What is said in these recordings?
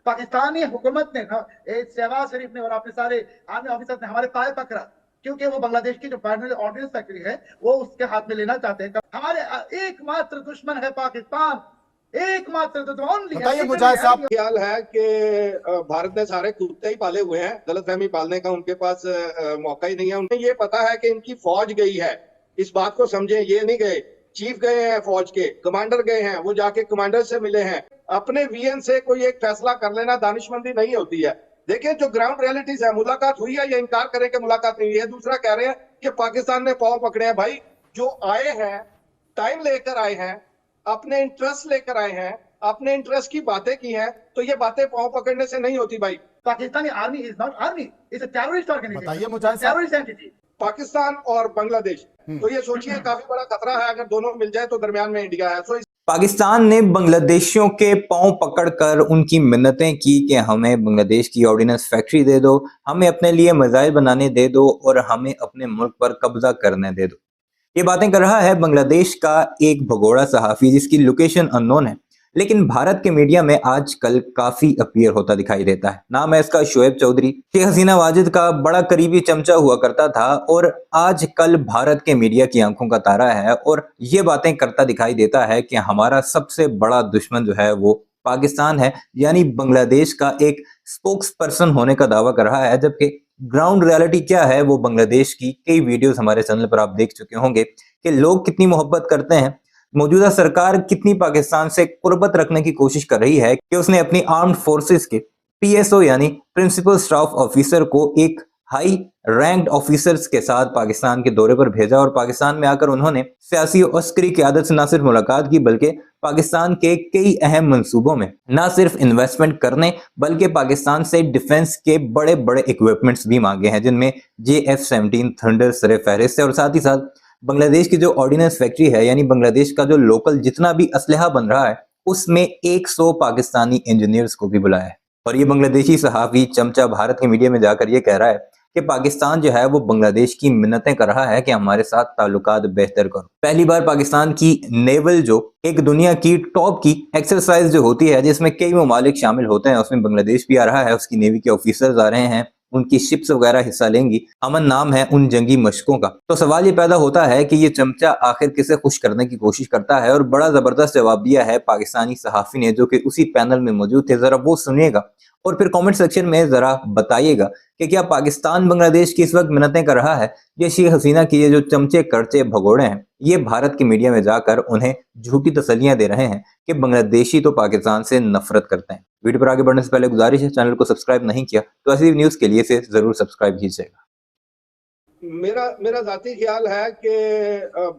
पाकिस्तानी हुकूमत ने शहबाज शरीफ ने और अपने सारे आर्मी ऑफिसर्स ने हमारे पाए पकड़ा, क्योंकि वो बांग्लादेश की जो ऑर्डिनेंस फैक्ट्री है वो उसके हाथ में लेना चाहते हैं। हमारे एकमात्र दुश्मन है पाकिस्तान, एकमात्र बताइए मुजाहिद साहब। ख्याल है कि भारत ने सारे कुत्ते ही पाले हुए हैं, गलतफहमी पालने का उनके पास मौका ही नहीं है। उन्हें ये पता है कि इनकी फौज गई है, इस बात को समझे। ये नहीं गए, चीफ गए हैं, फौज के कमांडर गए हैं, वो जाके कमांडर से मिले हैं। अपने वीएन से कोई एक फैसला कर लेना दानिशमंदी नहीं होती है। देखिए जो ग्राउंड रियलिटीज है, मुलाकात हुई है, ये इनकार करें कि मुलाकात नहीं हुई है। दूसरा कह रहे हैं कि पाकिस्तान ने पांव पकड़े हैं। भाई जो आए हैं, टाइम लेकर आए हैं, अपने इंटरेस्ट लेकर आए हैं, अपने इंटरेस्ट की बातें की हैं, तो ये बातें पांव पकड़ने से नहीं होती भाई। Pakistani army is not army, is a terrorist organisation. बताइए मुजाहिद साहब। टेररिस्ट एंटिटी पाकिस्तान और बांग्लादेश, तो ये सोचिए काफी बड़ा खतरा है। अगर दोनों मिल जाए तो दरमियान में इंडिया है। सो पाकिस्तान ने बांग्लादेशियों के पांव पकड़कर उनकी मिन्नतें की कि हमें बांग्लादेश की ऑर्डिनेंस फैक्ट्री दे दो, हमें अपने लिए मिसाइल बनाने दे दो और हमें अपने मुल्क पर कब्जा करने दे दो। ये बातें कर रहा है बांग्लादेश का एक भगोड़ा सहाफी जिसकी लोकेशन अननोन है, लेकिन भारत के मीडिया में आजकल काफी अपीयर होता दिखाई देता है। नाम है इसका शोएब चौधरी। शेख हसीना वाजिद का बड़ा करीबी चमचा हुआ करता था और आजकल भारत के मीडिया की आंखों का तारा है और ये बातें करता दिखाई देता है कि हमारा सबसे बड़ा दुश्मन जो है वो पाकिस्तान है, यानी बांग्लादेश का एक स्पोक्स पर्सन होने का दावा कर रहा है। जबकि ग्राउंड रियलिटी क्या है वो बांग्लादेश की कई वीडियोस हमारे चैनल पर आप देख चुके होंगे कि लोग कितनी मोहब्बत करते हैं। मौजूदा सरकार कितनी पाकिस्तान से कुर्बत रखने की कोशिश कर रही है कि उसने अपनी आर्म्ड फोर्सेस के पीएसओ यानी प्रिंसिपल स्टाफ ऑफिसर को एक हाई रैंक्ड ऑफिसर्स के साथ पाकिस्तान के दौरे पर भेजा और पाकिस्तान में आकर उन्होंने सियासी और अस्करी क़यादत से न सिर्फ मुलाकात की बल्कि पाकिस्तान के कई अहम मंसूबों में न सिर्फ इन्वेस्टमेंट करने बल्कि पाकिस्तान से डिफेंस के बड़े बड़े इक्विपमेंट्स भी मांगे हैं, जिनमें JF-17 थंडर सरे फहरिस्त है। और साथ ही साथ बांग्लादेश की जो ऑर्डिनेंस फैक्ट्री है, यानी बांग्लादेश का जो लोकल जितना भी असलहा बन रहा है उसमें 100 पाकिस्तानी इंजीनियर्स को भी बुलाया है। और ये बांग्लादेशी सहाफी चमचा भारत के मीडिया में जाकर ये कह रहा है कि पाकिस्तान जो है वो बांग्लादेश की मिन्नतें कर रहा है कि हमारे साथ ताल्लुकात बेहतर करो। पहली बार पाकिस्तान की नेवल जो एक दुनिया की टॉप की एक्सरसाइज जो होती है जिसमें कई ममालिक शामिल होते हैं, उसमें बांग्लादेश भी आ रहा है, उसकी नेवी के ऑफिसर्स आ रहे हैं, उनकी शिप्स वगैरह हिस्सा लेंगी। अमन नाम है उन जंगी मशकों का। तो सवाल ये पैदा होता है कि ये चमचा आखिर किसे खुश करने की कोशिश करता है, और बड़ा जबरदस्त जवाब दिया है पाकिस्तानी सहाफी ने जो कि उसी पैनल में मौजूद थे। जरा वो सुनिएगा और फिर कमेंट सेक्शन में जरा बताइएगा कि क्या पाकिस्तान बांग्लादेश की इस वक्त मिन्नतें कर रहा है, ये शेख हसीना की ये जो चमचे करचे भगोड़े हैं ये भारत की मीडिया में जाकर उन्हें झूठी तसल्लियां दे रहे हैं कि बांग्लादेशी तो पाकिस्तान से नफरत करते हैं। वीडियो पर आगे बढ़ने से पहले गुजारिश है, चैनल को सब्सक्राइब नहीं किया तो ऐसी न्यूज के लिए इसे जरूर सब्सक्राइब कीजिएगा। मेरा जाती ख्याल है कि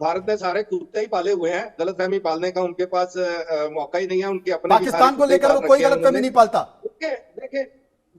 भारत ने सारे कुत्ते ही पाले हुए हैं, गलतफहमी पालने का उनके पास मौका ही नहीं है। उनके अपने पाकिस्तान को लेकर वो कोई गलतफहमी नहीं पालता।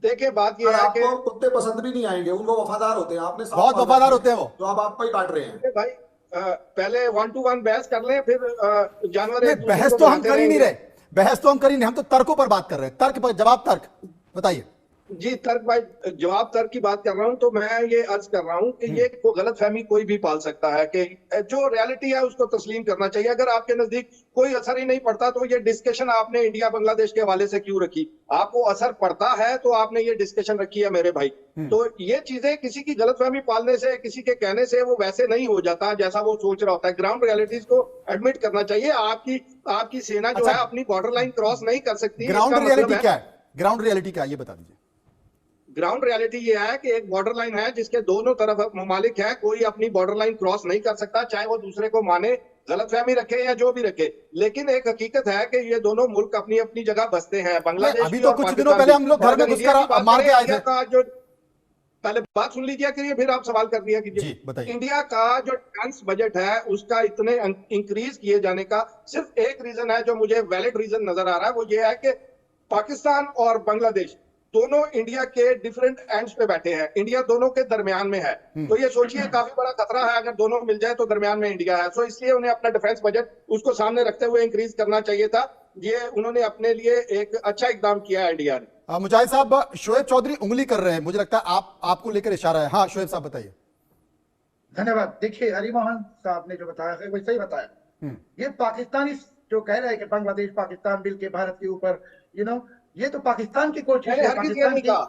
देखिए बात ये है कि आपको कुत्ते पसंद भी नहीं आएंगे, उनको वफादार होते हैं। आपने बहुत वफादार होते हैं वो, जो आप आपको ही काट रहे हैं। भाई पहले 1 to 1 बहस कर लें, फिर जानवर बहस तो हम कर ही नहीं रहे, बहस तो हम कर ही नहीं, हम तो तर्कों पर बात कर रहे हैं। तर्क पर जवाब, तर्क बताइए जी। तर्क भाई, जवाब तर्क की बात कर रहा हूं तो मैं ये अर्ज कर रहा हूं कि ये गलतफहमी कोई भी पाल सकता है कि जो रियलिटी है उसको तस्लीम करना चाहिए। अगर आपके नजदीक कोई असर ही नहीं पड़ता तो ये डिस्कशन आपने इंडिया बांग्लादेश के हवाले से क्यों रखी? आपको असर पड़ता है तो आपने ये डिस्कशन रखी है मेरे भाई। तो ये चीजें किसी की गलतफहमी पालने से, किसी के कहने से वो वैसे नहीं हो जाता जैसा वो सोच रहा होता है। ग्राउंड रियलिटीज को एडमिट करना चाहिए। आपकी सेना जो है अपनी बॉर्डर लाइन क्रॉस नहीं कर सकती। ग्राउंड रियलिटी क्या है? ग्राउंड रियलिटी क्या है ये बता दीजिए। ग्राउंड रियलिटी ये है कि एक बॉर्डर लाइन है जिसके दोनों तरफ ममालिक है, कोई अपनी बॉर्डर लाइन क्रॉस नहीं कर सकता, चाहे वो दूसरे को माने, गलतफहमी रखे या जो भी रखे। लेकिन एक हकीकत है कि ये दोनों मुल्क अपनी अपनी जगह बसते हैं। बांग्लादेश अभी तो कुछ दिनों पहले हम लोग घर में घुसकर मार के आए थे। पहले बात सुन लीजिए कि फिर आप सवाल कर दिया कीजिए। इंडिया का जो डिफेंस बजट है उसका इतने इंक्रीज किए जाने का सिर्फ एक रीजन है जो मुझे वैलिड रीजन नजर आ रहा है, वो ये है कि पाकिस्तान और बांग्लादेश दोनों इंडिया के डिफरेंट एंड्स पे बैठे हैं। इंडिया दोनों के दरमियान में है। तो ये सोचिए काफी बड़ा खतरा है अगर दोनों मिल जाए तो दरमियान में इंडिया है। सो इसलिए उन्हें अपना डिफेंस बजट उसको सामने रखते हुए इंक्रीज करना चाहिए था। ये उन्होंने अपने लिए एक अच्छा इकदाम किया है इंडिया ने। मुजाहिद साहब, शोएब चौधरी उंगली कर रहे हैं, मुझे लगता है आपको लेकर इशारा है। हाँ शोएब साहब बताइए। धन्यवाद। देखिए हरिमोहन साहब ने जो बताया है वो सही बताया। ये पाकिस्तानी जो कह रहे हैं कि बांग्लादेश पाकिस्तान बिल के भारत के ऊपर ये तो पाकिस्तान की कोशिश मैंने है, हरगिज ये नहीं कहा।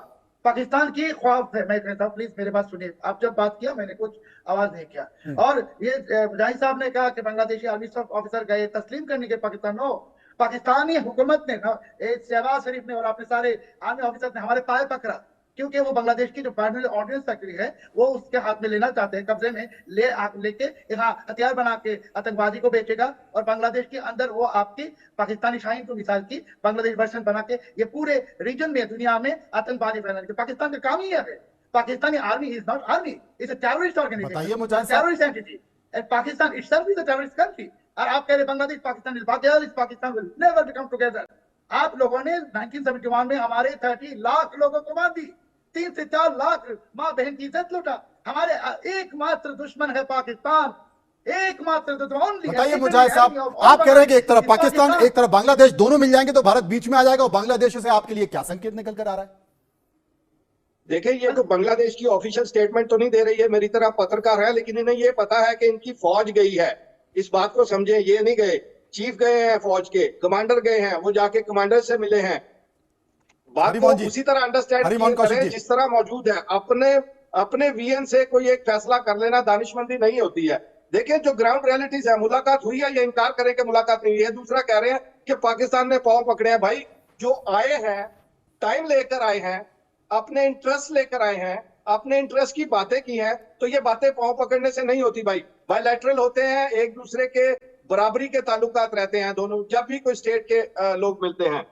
पाकिस्तान की ख्वाब है। मैं कहता हूँ प्लीज मेरे बात सुनिए, आप जब बात किया मैंने कुछ आवाज नहीं किया। और ये मुजाहिद साहब ने कहा कि बांग्लादेशी आर्मी ऑफिसर गए तस्लीम करने के पाकिस्तान। नो, पाकिस्तानी हुकूमत ने शहबाज शरीफ ने और अपने सारे आर्मी ऑफिसर ने हमारे पाए पकड़ा, क्योंकि वो बांग्लादेश की जो फाइनल ऑर्डिनेंस फैक्ट्री है वो उसके हाथ में लेना चाहते हैं, कब्जे में लेके यहाँ हथियार बना के आतंकवादी को बेचेगा और बांग्लादेश के अंदर वो आपकी पाकिस्तानी शाहीन को मिसाल की बांग्लादेश वर्जन बना के ये पूरे रीजन में दुनिया में आतंकवादी फैलाने के पाकिस्तान का काम ही है। Pakistani army is not army, is a terrorist बताइए ऑर्गेनाइजेशन, मुजाहिद साहब। Terrorist entity, and Pakistan itself is a terrorist country. और आप कह रहे Bangladesh Pakistan Pakistan will never become together. आप लोगों ने 1971 में हमारे 30 लाख लोगों को मार दी, 3 से 4 लाख माँ बहन की इज्जत लूटा। हमारे एकमात्र दुश्मन है पाकिस्तान, एकमात्र दुश्मन। बताइए मुजाहिद साहब, आप कह रहे हैं कि एक तरफ पाकिस्तान एक तरफ बांग्लादेश, दोनों मिल जाएंगे तो भारत बीच में आ जाएगा, और बांग्लादेश से आपके लिए क्या संकेत निकल कर आ रहा है? देखिए, ये तो बांग्लादेश की ऑफिशियल स्टेटमेंट तो नहीं दे रही है, मेरी तरह पत्रकार है, लेकिन इन्हें ये पता है कि इनकी फौज गई है। इस बात को समझे, ये नहीं गए, चीफ गए हैं, फौज के कमांडर गए हैं, वो जाके कमांडर से मिले हैं। बात को उसी तरह अंडरस्टैंड करें जिस तरह मौजूद है। अपने वीएन से कोई एक फैसला कर लेना दानिशमंदी नहीं होती है। देखिए, जो ग्राउंड रियलिटीज है, मुलाकात हुई है, ये इनकार करें कि मुलाकात नहीं हुई है। दूसरा कह रहे हैं कि पाकिस्तान ने पांव पकड़े हैं। भाई, जो आए हैं टाइम लेकर आए हैं, अपने इंटरेस्ट लेकर आए हैं, अपने इंटरेस्ट की बातें की हैं, तो ये बातें पांव पकड़ने से नहीं होती भाई। बायलैटरल होते हैं, एक दूसरे के बराबरी के ताल्लुकात रहते हैं दोनों, जब भी कोई स्टेट के लोग मिलते हैं।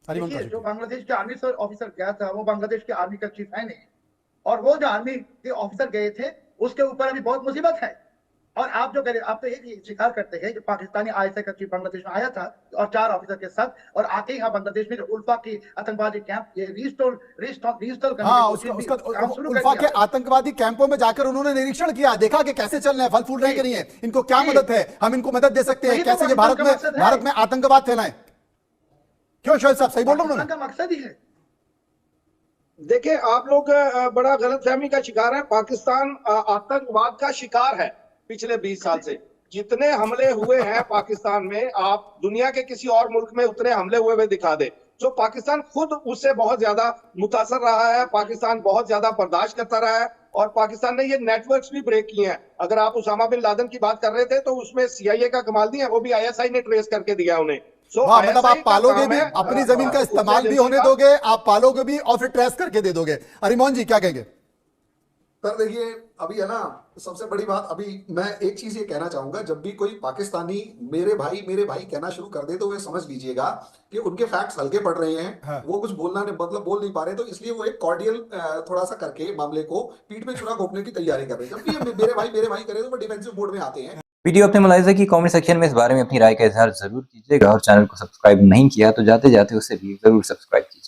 देखिए, जो बांग्लादेश के आर्मी ऑफिसर गया था वो बांग्लादेश के आर्मी का चीफ है नहीं, और वो जो आर्मी के ऑफिसर गए थे उसके ऊपर अभी बहुत मुसीबत है। और आप जो करें, आप तो एक स्वीकार करते हैं कि पाकिस्तानी आईएसआई का चीफ बांग्लादेश में आया था और 4 ऑफिसर के साथ, और आके यहाँ बांग्लादेश में जो उल्फा की आतंकवादी कैंप ये रिस्टोर उल्फा के आतंकवादी कैंपों में जाकर उन्होंने निरीक्षण किया, देखा कि कैसे चल रहे हैं, फल फूल रहे हैं कि नहीं है, इनको क्या मदद है, हम इनको मदद दे सकते हैं, कैसे ये भारत में आतंकवाद फैलाएं। क्यों शोएब साहब, सही बोल रहा हूं उनका मकसद ही है। देखिए, आप लोग बड़ा गलतफहमी का शिकार है। पाकिस्तान आतंकवाद का शिकार है पिछले 20 साल से। जितने हमले हुए हैं पाकिस्तान में, आप दुनिया के किसी और मुल्क में उतने हमले हुए दिखा दे। तो पाकिस्तान खुद उससे बहुत ज्यादा मुतासर रहा है, पाकिस्तान बहुत ज्यादा बर्दाश्त करता रहा है, और पाकिस्तान ने ये नेटवर्क्स भी ब्रेक किए हैं। अगर आप उसामा बिन लादेन की बात कर रहे थे तो उसमें CIA का कमाल नहीं है, वो भी ISI ने ट्रेस करके दिया उन्हें। मतलब आप पालोगे भी, अपनी जमीन का इस्तेमाल भी होने दोगे, आप पालोगे भी और फिर ट्रेस करके दे दोगे। अरिमोन जी क्या कहेंगे? सर देखिए, अभी है ना सबसे बड़ी बात, अभी मैं एक चीज ये कहना चाहूंगा, जब भी कोई पाकिस्तानी मेरे भाई कहना शुरू कर दे तो वे समझ लीजिएगा कि उनके फैक्ट्स हल्के पड़ रहे हैं। हाँ। वो कुछ बोल नहीं पा रहे, तो इसलिए वो एक कॉर्डियल थोड़ा सा करके मामले को पीठ में छुरा घोंपने की तैयारी कर रहे हैं। जब भी मेरे भाई करे तो वो डिफेंसिव मोड में आते हैं। वीडियो अपने मुलाहिज़ा की कमेंट सेक्शन में इस बारे में अपनी राय का इजहार जरूर कीजिएगा, और चैनल को सब्सक्राइब नहीं किया तो जाते जाते उसे भी जरूर सब्सक्राइब कीजिए।